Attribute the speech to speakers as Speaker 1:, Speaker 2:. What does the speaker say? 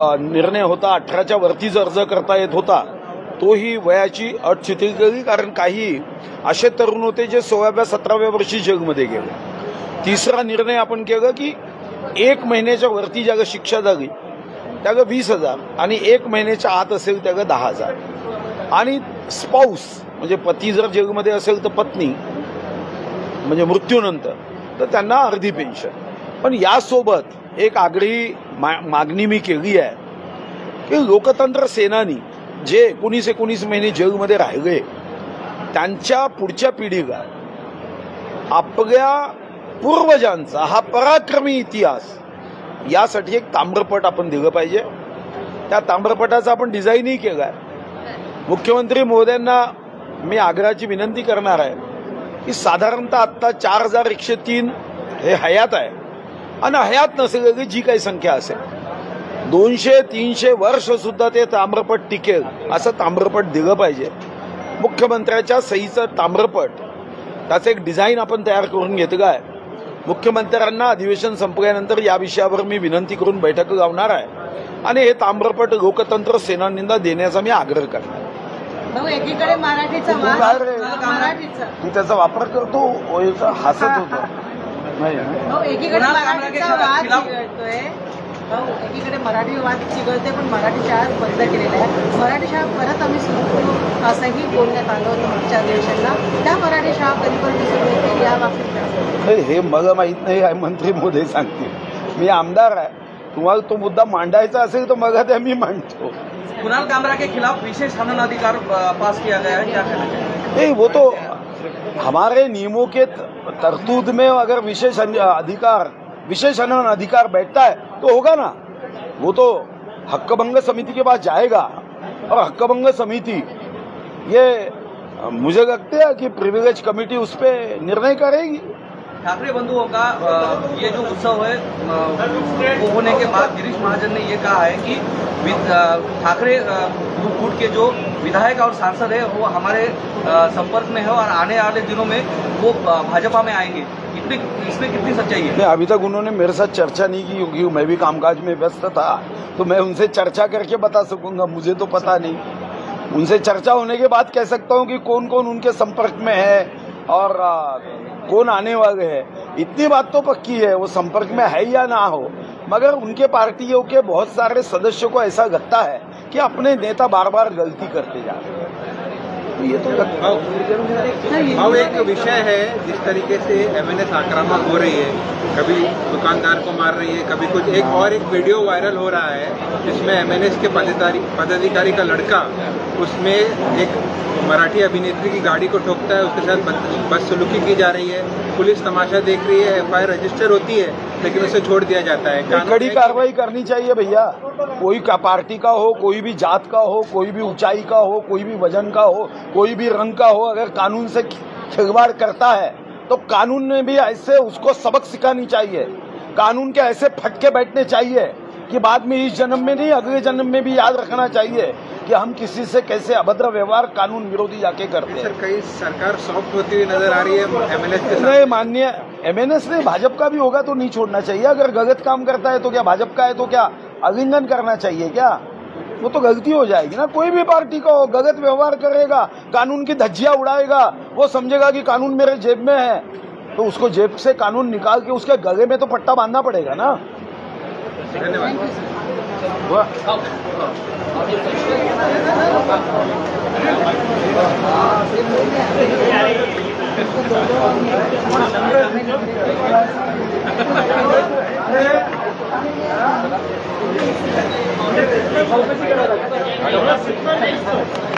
Speaker 1: निर्णय होता 18च्या वरतीच अर्ज करता येत होता, तोही वयाची अट शिथिल केली. कारण काही असे तरुण होते जे 16व्या 17व्या वर्षी जेलमध्ये गेले. तिसरा निर्णय आपण केला की 1 महिन्याच्या वरती ज्याला शिक्षा झाली त्याला 20,000 आणि 1 महिन्याच्या आत असेल त्याला 10,000 आणि स्पाऊस म्हणजे पती जर जेलमध्ये असेल तर पत्नी म्हणजे मृत्यूनंतर तर त्यांना अर्धी पेन्शन. पण यासोबत एक आग्रही मागणी मी केली आहे की लोकतंत्र सेनानी जे 19 महिने जेलमध्ये राहिले त्यांच्या पुढच्या पिढीला आपल्या पूर्वजांचा हा पराक्रमी इतिहास यासाठी एक ताम्रपट आपण दिलं पाहिजे. त्या ताम्रपटाचं आपण डिझाईनही केलं आहे. मुख्यमंत्री महोदयांना मी आग्रहाची विनंती करणार आहे की साधारणतः आत्ता 4103 हे हयात आहे आणि हयात नसेल जी काही संख्या असेल 200-300 वर्ष सुद्धा ते ताम्रपट टिकेल असं ताम्रपट दिलं पाहिजे. मुख्यमंत्र्याच्या सहीचं ताम्रपट त्याचं एक डिझाईन आपण तयार करून घेतलं आहे. मुख्यमंत्र्यांना अधिवेशन संपल्यानंतर या विषयावर मी विनंती करून बैठक लावणार आहे आणि हे ताम्रपट लोकतंत्र सेनानींना देण्याचा मी आग्रह करणार.
Speaker 2: एकीकडे मराठीचा
Speaker 1: मी त्याचा वापर करतो हसत होतो
Speaker 2: एकीकडे मराठी वाद चिघळते पण मराठी शाळा बंद केलेल्या आहे. मराठी शाळा परत आम्ही सुरू करू असंही बोलण्यात आलं होतं मागच्या अधिवेशनाला. त्या मराठी शाळा कधीपर्यंत सुरू होतील या बाबतीत
Speaker 1: हे मला माहित नाही आहे. मंत्री महोदय सांगतील. मी आमदार आहे. तुम्हाला तो मुद्दा मांडायचा असेल तर मग त्या मी मांडतो.
Speaker 3: कुणाल कामरा के खिलाफ विशेष खनन अधिकार पास किया गया है, क्या कहना चाहिए?
Speaker 1: नहीं, वो तो हमारे नियमों के तरतूद में अगर विशेष खनन अधिकार बैठता है तो होगा ना. वो तो हक्कभंग समिति के पास जाएगा और हक्कभंग समिति ये मुझे लगता है कि प्रिविलेज कमेटी उस पर निर्णय करेगी.
Speaker 3: ठाकरे बंधुओं का ये जो उत्सव है वो होने के बाद गिरीश महाजन ने ये कहा है कि ठाकरे ग्रुप के जो विधायक और सांसद है वो हमारे संपर्क में है और आने वाले दिनों में वो भाजपा में आएंगे. इसमें कितनी सच्चाई है?
Speaker 1: अभी तक उन्होंने मेरे साथ चर्चा नहीं की क्योंकि मैं भी कामकाज में व्यस्त था, तो मैं उनसे चर्चा करके बता सकूंगा. मुझे तो पता नहीं. उनसे चर्चा होने के बाद कह सकता हूं कि कौन कौन उनके संपर्क में है और कौन आने वाले हैं. इतनी बात तो पक्की है वो संपर्क में है या ना हो, मगर उनके पार्टियों के बहुत सारे सदस्यों को ऐसा लगता है कि अपने नेता बार बार गलती करते जा रहे हैं. ये तो
Speaker 4: भाव एक विषय है जिस तरीके से एमएनएस आक्रामक हो रही है, कभी दुकानदार को मार रही है, कभी कुछ. एक वीडियो वायरल हो रहा है जिसमें एमएनएस के पदाधिकारी का लड़का उसमें एक मराठी अभिनेत्री की गाड़ी को ठोकता है, उसके साथ बदसलूकी की जा रही है. पुलिस तमाशा देख रही है, एफआईआर रजिस्टर होती है लेकिन उसे छोड़ दिया जाता है.
Speaker 1: कड़ी कार्रवाई करनी चाहिए भैया. कोई का पार्टी का हो, कोई भी जात का हो, कोई भी ऊंचाई का हो, कोई भी वजन का हो, कोई भी रंग का हो, अगर कानून से खिलवाड़ करता है तो कानून ने भी ऐसे उसको सबक सिखानी चाहिए. कानून के ऐसे फटके बैठने चाहिए कि बाद में इस जन्म में नहीं अगले जन्म में भी याद रखना चाहिए कि हम किसी से कैसे अभद्र व्यवहार कानून विरोधी जाके करते हैं.
Speaker 4: सर, कई सरकार सॉफ्ट होती हुई नजर आ रही है एमएनएस के साथ.
Speaker 1: नहीं, माननीय एमएनएस ने भाजपा का भी होगा तो नहीं छोड़ना चाहिए. अगर गलत काम करता है तो क्या भाजपा का है तो क्या आलिंगन करना चाहिए क्या? वो तो गलती हो जाएगी ना. कोई भी पार्टी का हो, गलत व्यवहार करेगा, कानून की धज्जियां उड़ाएगा, वो समझेगा कि कानून मेरे जेब में है तो उसको जेब से कानून निकाल के उसके गले में तो पट्टा बांधना पड़ेगा ना.
Speaker 4: धन्यवाद.
Speaker 2: दोनों